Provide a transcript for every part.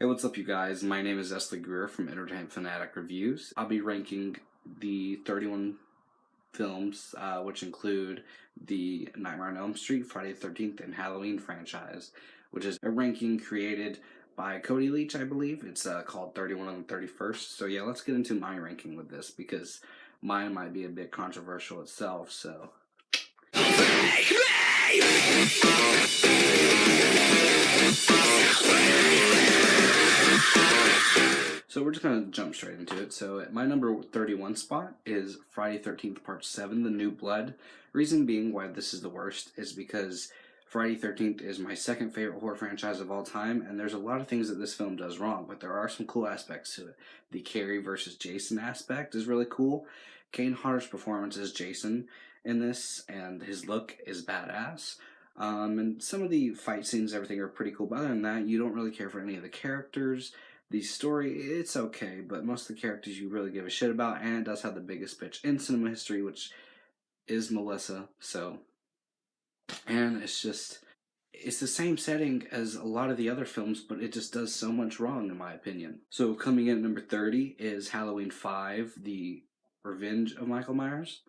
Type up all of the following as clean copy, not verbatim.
Hey, what's up, you guys? My name is Esley Greer from Entertainment Fanatic Reviews. I'll be ranking the 31 films, which include the Nightmare on Elm Street, Friday the 13th, and Halloween franchise, which is a ranking created by Cody Leach, I believe. It's called 31 on the 31st. So, yeah, let's get into my ranking with this because mine might be a bit controversial itself, so. So we're just going to jump straight into it. So at my number 31 spot is Friday 13th Part 7, The New Blood. Reason being why this is the worst is because Friday 13th is my second favorite horror franchise of all time, and there's a lot of things that this film does wrong, but there are some cool aspects to it. The Carrie versus Jason aspect is really cool. Kane Hodder's performance as Jason in this, and his look is badass. And some of the fight scenes, everything are pretty cool, but other than that, you don't really care for any of the characters. The story, it's okay, but most of the characters you really give a shit about, and it does have the biggest bitch in cinema history, which is Melissa, so. And it's the same setting as a lot of the other films, but it just does so much wrong, in my opinion. So coming in at number 30 is Halloween 5, The Revenge of Michael Myers.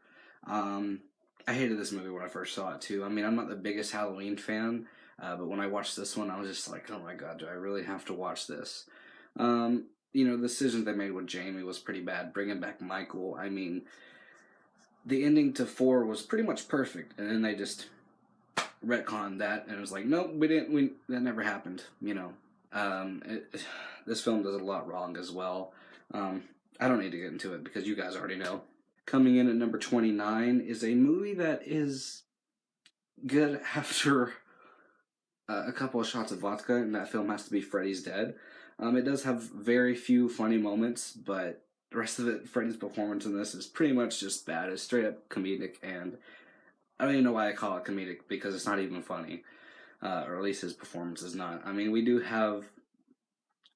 I hated this movie when I first saw it, too. I mean, I'm not the biggest Halloween fan, but when I watched this one, I was just like, oh my god, do I really have to watch this? The decisions they made with Jamie was pretty bad. Bringing back Michael, I mean, the ending to 4 was pretty much perfect, and then they just retconned that, and it was like, nope, that never happened, this film does a lot wrong as well. I don't need to get into it because you guys already know. Coming in at number 29 is a movie that is good after a couple of shots of vodka, and that film has to be Freddy's Dead. It does have very few funny moments, but the rest of it, Freddy's performance in this is pretty much just bad. It's straight up comedic, and I don't even know why I call it comedic because it's not even funny, or at least his performance is not. I mean, we do have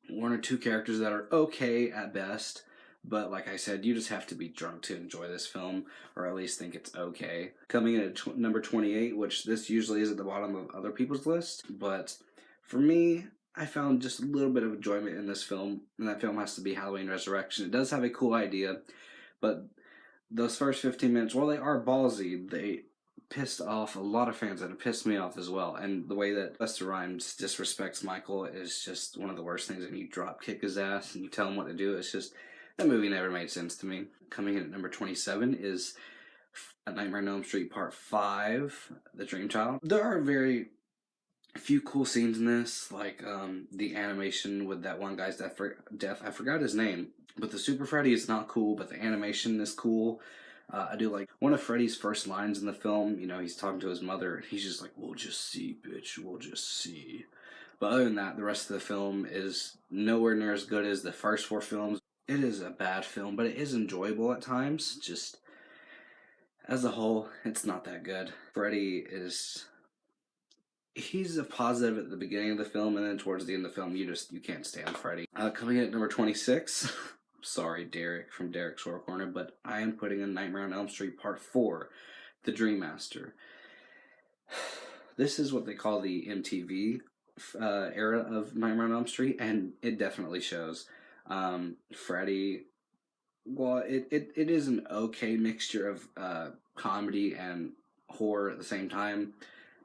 one or two characters that are okay at best, but like I said, you just have to be drunk to enjoy this film, or at least think it's okay. Coming in at number 28, which this usually is at the bottom of other people's list, but for me, I found just a little bit of enjoyment in this film, and that film has to be Halloween Resurrection. It does have a cool idea, but those first 15 minutes, while they are ballsy, they pissed off a lot of fans, and it pissed me off as well. And the way that Busta Rhymes disrespects Michael is just one of the worst things. And you drop kick his ass and you tell him what to do. It's just, that movie never made sense to me. Coming in at number 27 is A Nightmare on Elm Street Part 5, The Dream Child. There are very few cool scenes in this, like the animation with that one guy's death. I forgot his name, but the Super Freddy is not cool, but the animation is cool. I do like one of Freddy's first lines in the film. He's talking to his mother, and he's just like, "We'll just see, bitch. We'll just see." But other than that, the rest of the film is nowhere near as good as the first 4 films. It is a bad film, but it is enjoyable at times. Just as a whole, it's not that good. Freddy is, he's a positive at the beginning of the film, and then towards the end of the film, you can't stand Freddy. Coming in at number 26. Sorry, Derek from Derek's Horror Corner, but I am putting in Nightmare on Elm Street Part 4, The Dream Master. This is what they call the MTV era of Nightmare on Elm Street, and it definitely shows. Freddy, well, it is an okay mixture of comedy and horror at the same time.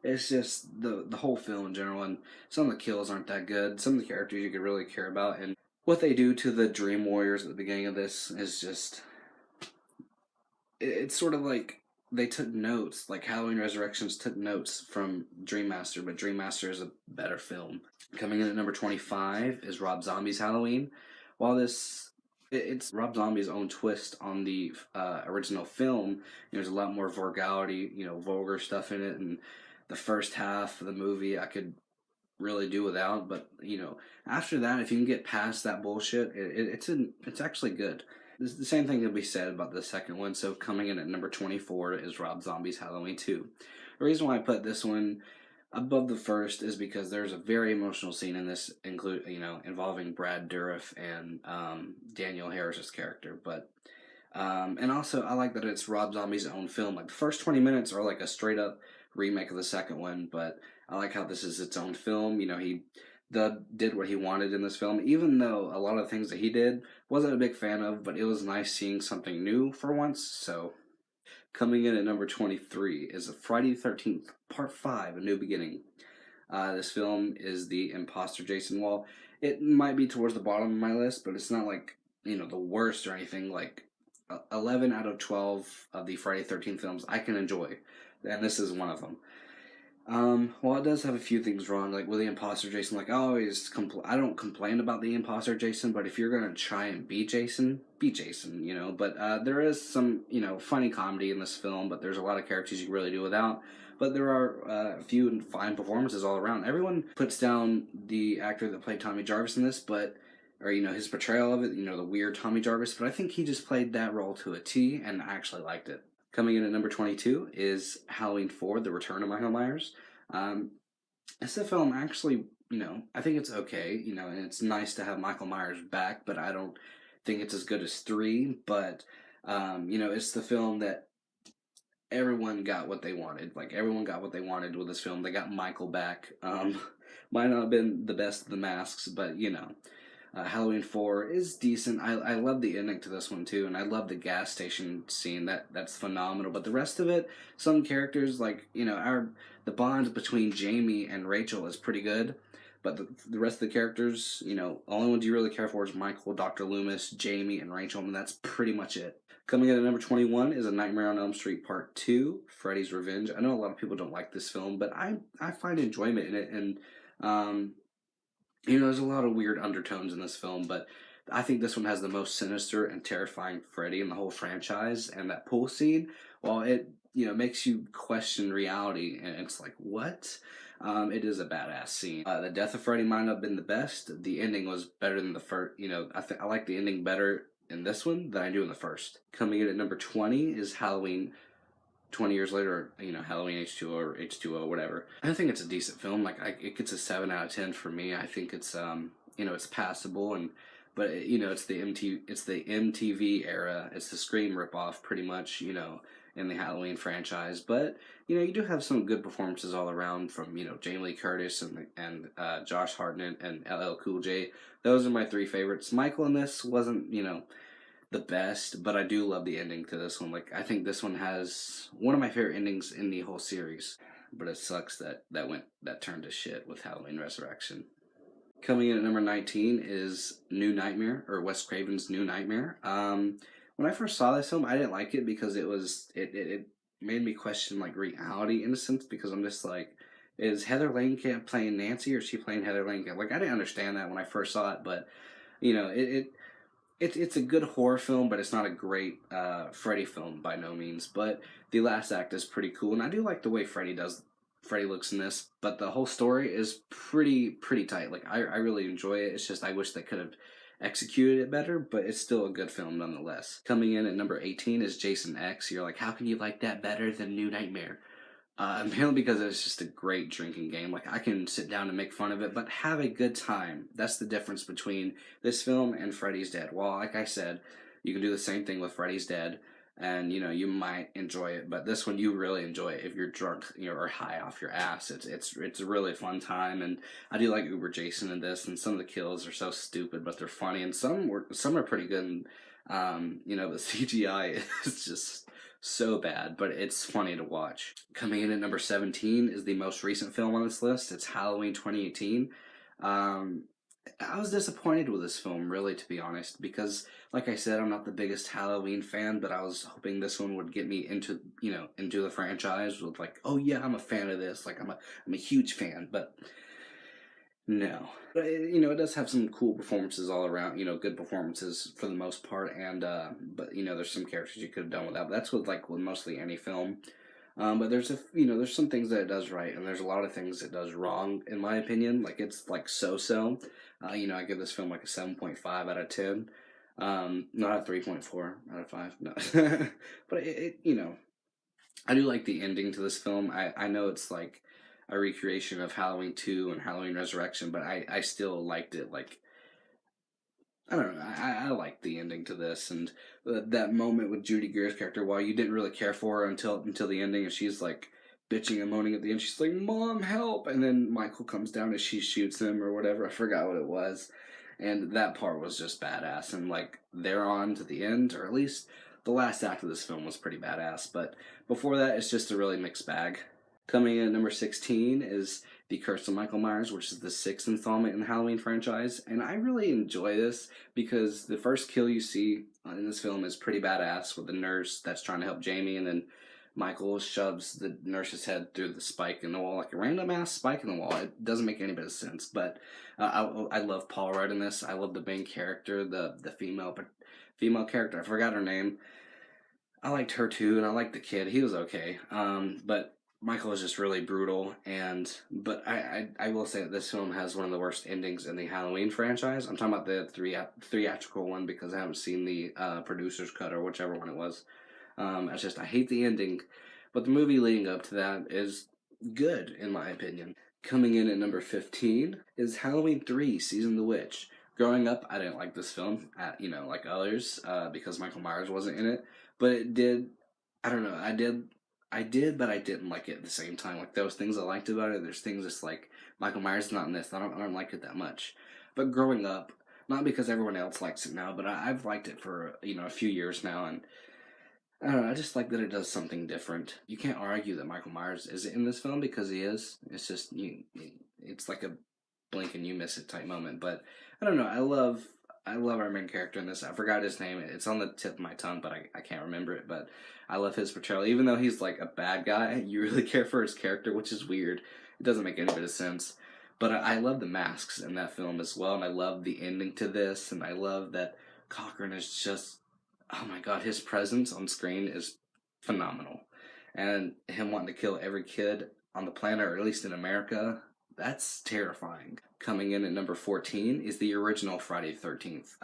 It's just the whole film in general, and some of the kills aren't that good. Some of the characters you could really care about, and what they do to the Dream Warriors at the beginning of this is just, it's sort of like they took notes, like Halloween Resurrections took notes from Dream Master, but Dream Master is a better film. Coming in at number 25 is Rob Zombie's Halloween. While it's Rob Zombie's own twist on the original film. There's a lot more vulgarity, vulgar stuff in it, and the first half of the movie I could really do without, but after that, if you can get past that bullshit, it's actually good. The same thing can be said about the second one. So coming in at number 24 is Rob Zombie's Halloween 2. The reason why I put this one above the first is because there's a very emotional scene in this, involving Brad Dourif and Daniel Harris's character. But and also I like that it's Rob Zombie's own film. Like the first 20 minutes are like a straight up remake of the second one, but I like how this is its own film. He did what he wanted in this film, even though a lot of the things that he did wasn't a big fan of, but it was nice seeing something new for once. So coming in at number 23 is Friday the 13th, Part 5, A New Beginning. This film is the imposter Jason. Well, it might be towards the bottom of my list, but it's not like, the worst or anything. Like, 11 out of 12 of the Friday the 13th films I can enjoy, and this is one of them. Well, it does have a few things wrong, like with the imposter Jason. Like, I don't complain about the imposter Jason, but if you're gonna try and be Jason, But there is some, funny comedy in this film, but there's a lot of characters you can really do without. But there are a few fine performances all around. Everyone puts down the actor that played Tommy Jarvis in this, or his portrayal of it, the weird Tommy Jarvis. But I think he just played that role to a T, and I actually liked it. Coming in at number 22 is Halloween 4, The Return of Michael Myers. It's a film actually, I think it's okay, and it's nice to have Michael Myers back, but I don't think it's as good as 3. But, it's the film that everyone got what they wanted. Like, everyone got what they wanted with this film. They got Michael back. Might not have been the best of the masks, but, Halloween 4 is decent. I love the ending to this one too, and I love the gas station scene. That's phenomenal. But the rest of it, some characters like the bond between Jamie and Rachel is pretty good. But the rest of the characters, only ones you really care for is Michael, Dr. Loomis, Jamie, and Rachel, and that's pretty much it. Coming in at number 21 is A Nightmare on Elm Street Part 2, Freddy's Revenge. I know a lot of people don't like this film, but I find enjoyment in it, and there's a lot of weird undertones in this film, but I think this one has the most sinister and terrifying Freddy in the whole franchise. And that pool scene, while it makes you question reality, and it's like, what? It is a badass scene. The death of Freddy might not have been the best. The ending was better than the first. I like the ending better in this one than I do in the first. Coming in at number 20 is Halloween 20 years later, Halloween H2O or H2O, whatever. I think it's a decent film. Like, it gets a 7 out of 10 for me. I think it's, it's passable, but it's the MTV era. It's the Scream ripoff, pretty much, in the Halloween franchise. But, you do have some good performances all around from, Jamie Lee Curtis and Josh Hartnett and LL Cool J. Those are my 3 favorites. Michael in this wasn't, the best, but I do love the ending to this one. Like, I think this one has one of my favorite endings in the whole series, but it sucks that turned to shit with Halloween Resurrection. Coming in at number 19 is New Nightmare, or Wes Craven's New Nightmare. When I first saw this film, I didn't like it because it made me question like reality in a sense, because I'm just like, is Heather Langenkamp playing Nancy, or is she playing Heather Langenkamp? Like, I didn't understand that when I first saw it, but it's a good horror film, but it's not a great Freddy film by no means. But the last act is pretty cool, and I do like the way Freddy looks in this. But the whole story is pretty tight. Like, I really enjoy it. It's just I wish they could have executed it better, but it's still a good film nonetheless. Coming in at number 18 is Jason X. You're like, how can you like that better than New Nightmare? Mainly because it's just a great drinking game. Like, I can sit down and make fun of it, but have a good time. That's the difference between this film and Freddy's Dead. Well, like I said, you can do the same thing with Freddy's Dead, and you might enjoy it, but this one you really enjoy it if you're drunk, or high off your ass. It's a really fun time, and I do like Uber Jason in this, and some of the kills are so stupid, but they're funny, and some are pretty good. And, the CGI is just so bad, but it's funny to watch. Coming in at number 17 is the most recent film on this list. It's Halloween 2018. I was disappointed with this film, really, to be honest, because, like I said, I'm not the biggest Halloween fan, but I was hoping this one would get me into the franchise with like, oh yeah, I'm a fan of this. Like, I'm a huge fan, but no. But it does have some cool performances all around, good performances for the most part, and but there's some characters you could have done without. But that's with mostly any film. But there's there's some things that it does right, and there's a lot of things it does wrong, in my opinion. Like, it's like so. I give this film like a 7.5 out of 10. Not a 3.4 out of 5. No. But I do like the ending to this film. I know it's like a recreation of Halloween 2 and Halloween Resurrection, but I still liked it. Like, I don't know, I liked the ending to this, and that moment with Judy Greer's character, while you didn't really care for her until the ending, and she's like bitching and moaning at the end. She's like, "Mom, help!" And then Michael comes down and she shoots him or whatever. I forgot what it was. And that part was just badass. And like they're on to the end, or at least the last act of this film was pretty badass. But before that, it's just a really mixed bag. Coming in at number 16 is The Curse of Michael Myers, which is the sixth installment in the Halloween franchise. And I really enjoy this because the first kill you see in this film is pretty badass with the nurse that's trying to help Jamie, and then Michael shoves the nurse's head through the spike in the wall, like a random ass spike in the wall. It doesn't make any bit of sense, but I love Paul Rudd in this. I love the main character, the female character. I forgot her name. I liked her too, and I liked the kid. He was okay. But Michael is just really brutal, but I will say that this film has one of the worst endings in the Halloween franchise. I'm talking about the theatrical one because I haven't seen the producer's cut or whichever one it was. It's just I hate the ending, but the movie leading up to that is good in my opinion. Coming in at number 15 is Halloween 3: Season of the Witch. Growing up, I didn't like this film, like others, because Michael Myers wasn't in it. But it did. I don't know. I did, but I didn't like it at the same time. Like there was things I liked about it. There's things just like Michael Myers is not in this. I don't like it that much. But growing up, not because everyone else likes it now, but I've liked it for a few years now, and I don't know. I just like that it does something different. You can't argue that Michael Myers isn't in this film because he is. It's just it's like a blink and you miss it type moment. But I don't know. I love our main character in this. I forgot his name. It's on the tip of my tongue, but I can't remember it. But I love his portrayal. Even though he's like a bad guy, you really care for his character, which is weird. It doesn't make any bit of sense. But I love the masks in that film as well, and I love the ending to this, and I love that Cochran is just, oh my god, his presence on screen is phenomenal. And him wanting to kill every kid on the planet, or at least in America, that's terrifying. Coming in at number 14 is the original Friday the 13th.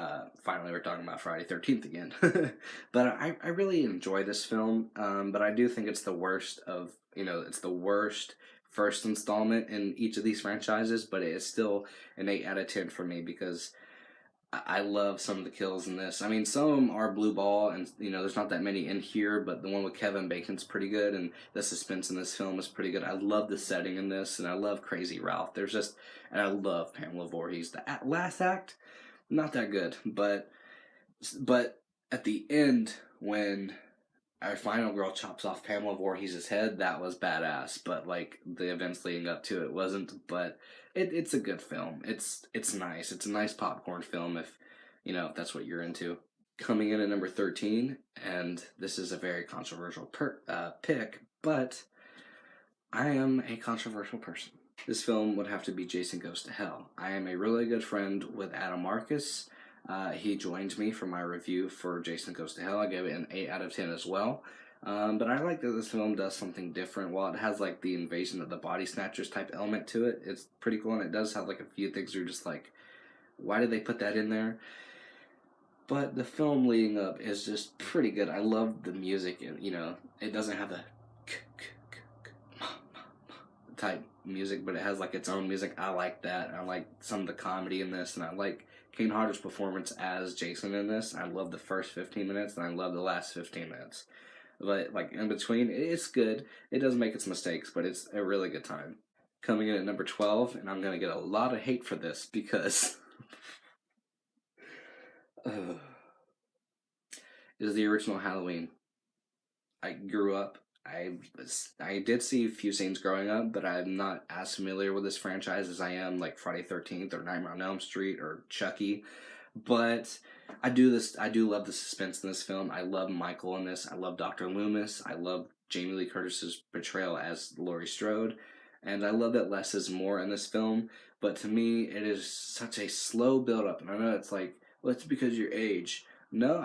Finally, we're talking about Friday the 13th again. But I really enjoy this film, but I do think it's the worst it's the worst first installment in each of these franchises, but it is still an 8 out of 10 for me because I love some of the kills in this. I mean, some of them are blue ball, and there's not that many in here, but the one with Kevin Bacon's pretty good, and the suspense in this film is pretty good. I love the setting in this, and I love Crazy Ralph. And I love Pamela Voorhees. The last act, not that good, but at the end when our final girl chops off Pamela Voorhees' head, that was badass. But like the events leading up to it wasn't. But it's a good film. It's nice. It's a nice popcorn film if that's what you're into. Coming in at number 13, and this is a very controversial pick, but I am a controversial person. This film would have to be Jason Goes to Hell. I am a really good friend with Adam Marcus. He joined me for my review for Jason Goes to Hell. I gave it an 8 out of 10 as well. But I like that this film does something different. While it has like the invasion of the body snatchers type element to it, it's pretty cool, and it does have like a few things you're just like, why did they put that in there? But the film leading up is just pretty good. I love the music, and it doesn't have the type music, but it has like its own music. I like that. I like some of the comedy in this, and I like Kane Hodder's performance as Jason in this. I love the first 15 minutes, and I love the last 15 minutes. But like in between, it's good. It does make its mistakes, but it's a really good time. Coming in at number 12, and I'm going to get a lot of hate for this because is the original Halloween. I grew up. I did see a few scenes growing up, but I'm not as familiar with this franchise as I am like Friday 13th or Nightmare on Elm Street or Chucky. But I do love the suspense in this film. I love Michael in this. I love Dr. Loomis. I love Jamie Lee Curtis's portrayal as Laurie Strode. And I love that less is more in this film. But to me, it is such a slow build up. And I know it's like, well, it's because your age. No,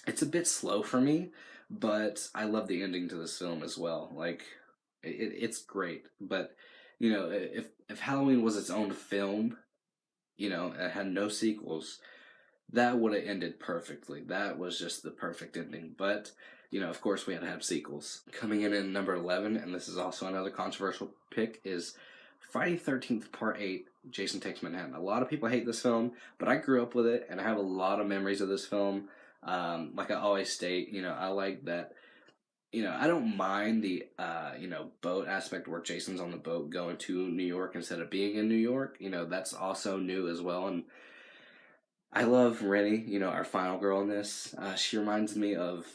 it's a bit slow for me. But I love the ending to this film as well. Like, it's great. But, if Halloween was its own film, it had no sequels, that would have ended perfectly. That was just the perfect ending. But, of course we had to have sequels. Coming in at number 11, and this is also another controversial pick, is Friday 13th Part 8, Jason Takes Manhattan. A lot of people hate this film, but I grew up with it, and I have a lot of memories of this film. Like I always state, I like that I don't mind the boat aspect where Jason's on the boat going to New York instead of being in New York. That's also new as well. And I love Rennie, our final girl in this. She reminds me of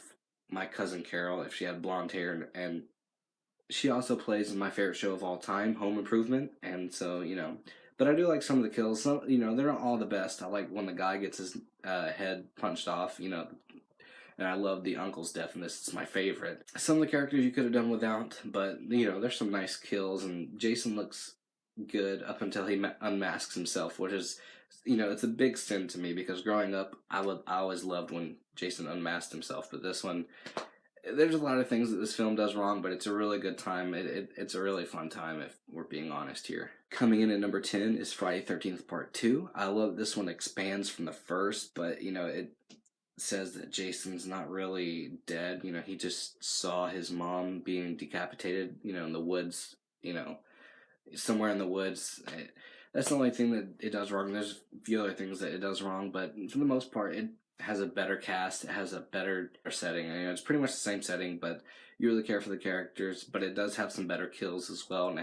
my cousin Carol if she had blonde hair, and she also plays in my favorite show of all time, Home Improvement. And so, but I do like some of the kills. Some, they're not all the best. I like when the guy gets his head punched off, and I love the uncle's death in this. It's my favorite. Some of the characters you could have done without, but there's some nice kills, and Jason looks good up until he unmasks himself, which is, it's a big sin to me because growing up, I always loved when Jason unmasked himself, but this one, there's a lot of things that this film does wrong, but it's a really good time. It's a really fun time if we're being honest here. Coming in at number 10 is Friday 13th Part 2. I love this one expands from the first, but it says that Jason's not really dead. He just saw his mom being decapitated, in the woods, somewhere in the woods. That's the only thing that it does wrong. There's a few other things that it does wrong, but for the most part, it has a better cast. It has a better setting. It's pretty much the same setting, but you really care for the characters. But it does have some better kills as well, and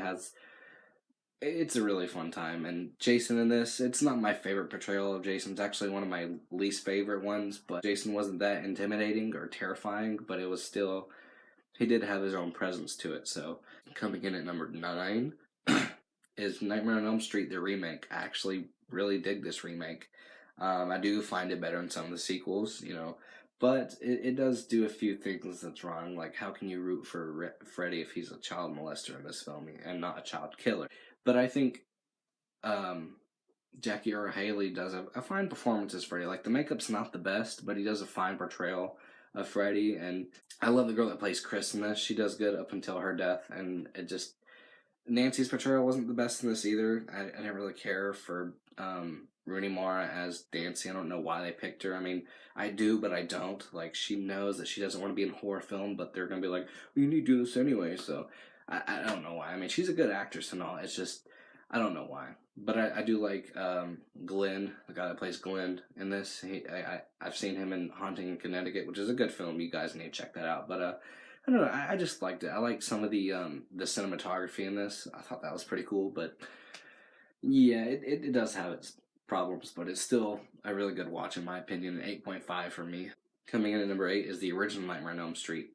it's a really fun time. And Jason in this, it's not my favorite portrayal of Jason. It's actually one of my least favorite ones, but Jason wasn't that intimidating or terrifying, but it was still, he did have his own presence to it. So coming in at number 9 is Nightmare on Elm Street, the remake. I actually really dig this remake. I do find it better than some of the sequels, but it does do a few things that's wrong. Like, how can you root for Freddy if he's a child molester in this film and not a child killer? But I think Jackie Earle Haley does a fine performance as Freddy. Like, the makeup's not the best, but he does a fine portrayal of Freddy. And I love the girl that plays Chris in this. She does good up until her death, and it just, Nancy's portrayal wasn't the best in this either. I didn't really care for Rooney Mara as Nancy. I don't know why they picked her. I mean, I do, but I don't. Like, she knows that she doesn't want to be in a horror film, but they're going to be like, well, you need to do this anyway. So I don't know why. I mean, she's a good actress and all. It's just, I don't know why. But I do like Glenn, the guy that plays Glenn in this. I've seen him in Haunting in Connecticut, which is a good film. You guys need to check that out. But I don't know. I just liked it. I like some of the cinematography in this. I thought that was pretty cool. But yeah, it does have its problems, but it's still a really good watch in my opinion. An 8.5 for me. Coming in at number 8 is the original Nightmare on Elm Street.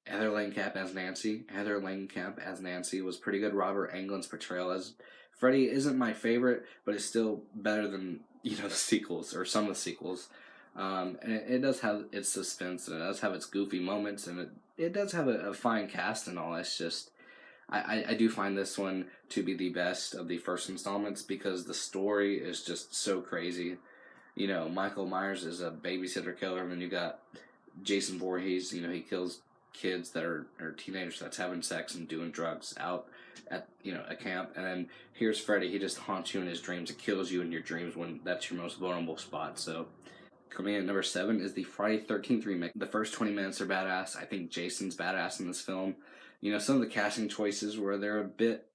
Heather Langenkamp as Nancy. Heather Langenkamp as Nancy was pretty good. Robert Englund's portrayal as Freddy isn't my favorite, but it's still better than the sequels or some of the sequels. And it does have its suspense, and it does have its goofy moments, and it does have a fine cast and all. It's just, I do find this one to be the best of the first installments because the story is just so crazy. Michael Myers is a babysitter killer, and then you got Jason Voorhees. He kills kids that are teenagers that's having sex and doing drugs out at a camp, and then here's Freddy. He just haunts you in his dreams. It kills you in your dreams when that's your most vulnerable spot. So coming in at number 7 is the Friday 13th remake. The first 20 minutes are badass. I think Jason's badass in this film. Some of the casting choices where they're a bit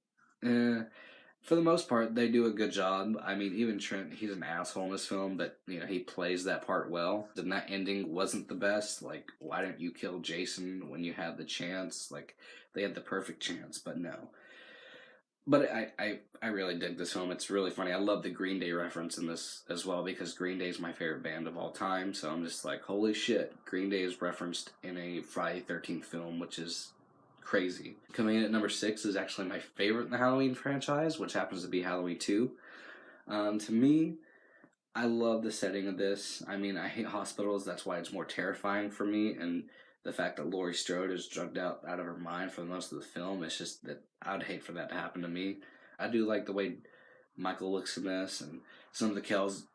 for the most part, they do a good job. I mean, even Trent, he's an asshole in this film, but, he plays that part well. And that ending wasn't the best. Like, why didn't you kill Jason when you had the chance? Like, they had the perfect chance, but no. But I really dig this film. It's really funny. I love the Green Day reference in this as well because Green Day is my favorite band of all time. So I'm just like, holy shit, Green Day is referenced in a Friday 13th film, which is crazy. Coming in at number 6 is actually my favorite in the Halloween franchise, which happens to be Halloween 2. To me, I love the setting of this. I mean, I hate hospitals. That's why it's more terrifying for me. And the fact that Laurie Strode is drugged out of her mind for most of the film, it's just that I would hate for that to happen to me. I do like the way Michael looks in this, and some of the kills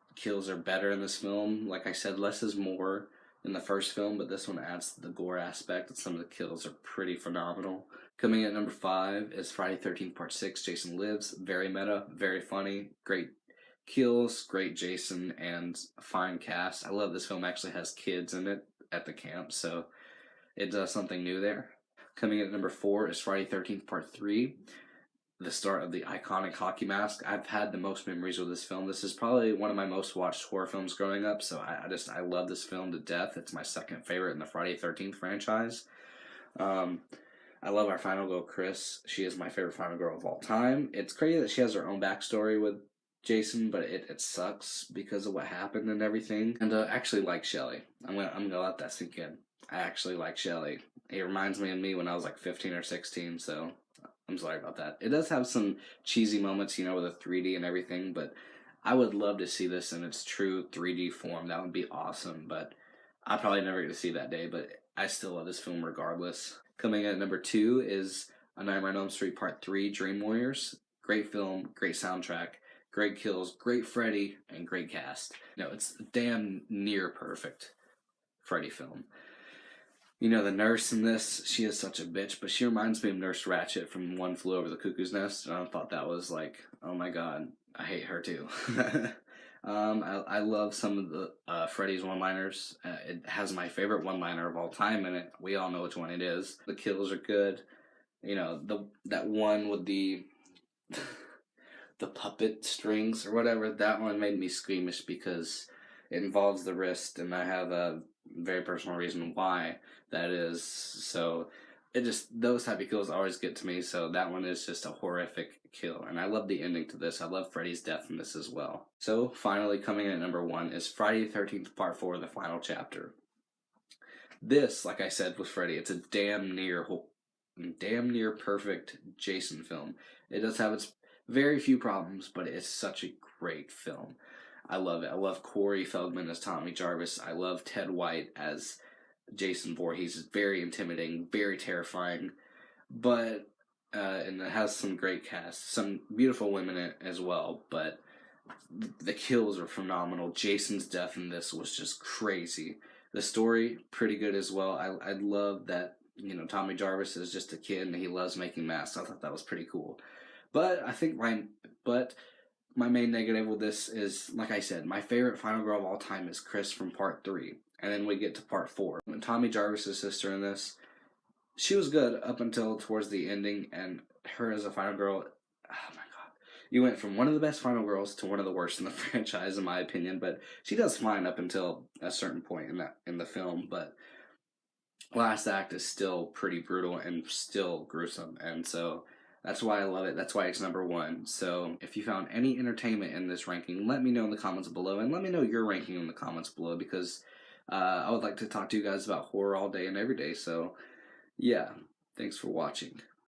are better in this film. Like I said, less is more in the first film, but this one adds to the gore aspect, and some of the kills are pretty phenomenal. Coming in at number 5 is Friday 13th Part 6, Jason Lives. Very meta, very funny, great kills, great Jason, and a fine cast. I love this film actually has kids in it at the camp, so it does something new there. Coming in at number 4 is Friday 13th Part 3, the start of the iconic hockey mask. I've had the most memories with this film. This is probably one of my most watched horror films growing up, so I love this film to death. It's my second favorite in the Friday 13th franchise. I love our final girl, Chris. She is my favorite final girl of all time. It's crazy that she has her own backstory with Jason, but it sucks because of what happened and everything. And I actually like Shelly. I'm gonna let that sink in. I actually like Shelly. It reminds me of me when I was like 15 or 16, so I'm sorry about that. It does have some cheesy moments, with the 3D and everything, but I would love to see this in its true 3D form. That would be awesome, but I probably never get to see that day, but I still love this film regardless. Coming in at number 2 is A Nightmare on Elm Street Part 3, Dream Warriors. Great film, great soundtrack, great kills, great Freddy, and great cast. No, it's damn near perfect Freddy film. The nurse in this, she is such a bitch, but she reminds me of Nurse Ratched from One Flew Over the Cuckoo's Nest, and I thought that was like, oh my god, I hate her too. I love some of the Freddy's one-liners. It has my favorite one-liner of all time in it. We all know which one it is. The kills are good. That one with the the puppet strings or whatever, that one made me squeamish because it involves the wrist, and I have a very personal reason why that is. So those type of kills always get to me, so that one is just a horrific kill. And I love the ending to this. I love Freddy's death in this as well. So finally, coming in at number 1 is Friday the 13th Part 4, The Final Chapter. This, like I said with Freddy, it's a damn near perfect Jason film. It does have its very few problems, but it's such a great film. I love it. I love Corey Feldman as Tommy Jarvis. I love Ted White as Jason Voorhees. Is very intimidating, very terrifying, but and it has some great cast, some beautiful women in it as well. But the kills are phenomenal. Jason's death in this was just crazy. The story pretty good as well. I love that Tommy Jarvis is just a kid and he loves making masks. I thought that was pretty cool. But I think my main negative with this is, like I said, my favorite final girl of all time is Chris from Part 3. And then we get to Part 4. When Tommy Jarvis' sister in this, she was good up until towards the ending, and her as a final girl, oh my god. You went from one of the best final girls to one of the worst in the franchise, in my opinion, but she does fine up until a certain point in the film, but last act is still pretty brutal and still gruesome, and so that's why I love it. That's why it's number 1. So if you found any entertainment in this ranking, let me know in the comments below, and let me know your ranking in the comments below, because I would like to talk to you guys about horror all day and every day. So yeah, thanks for watching.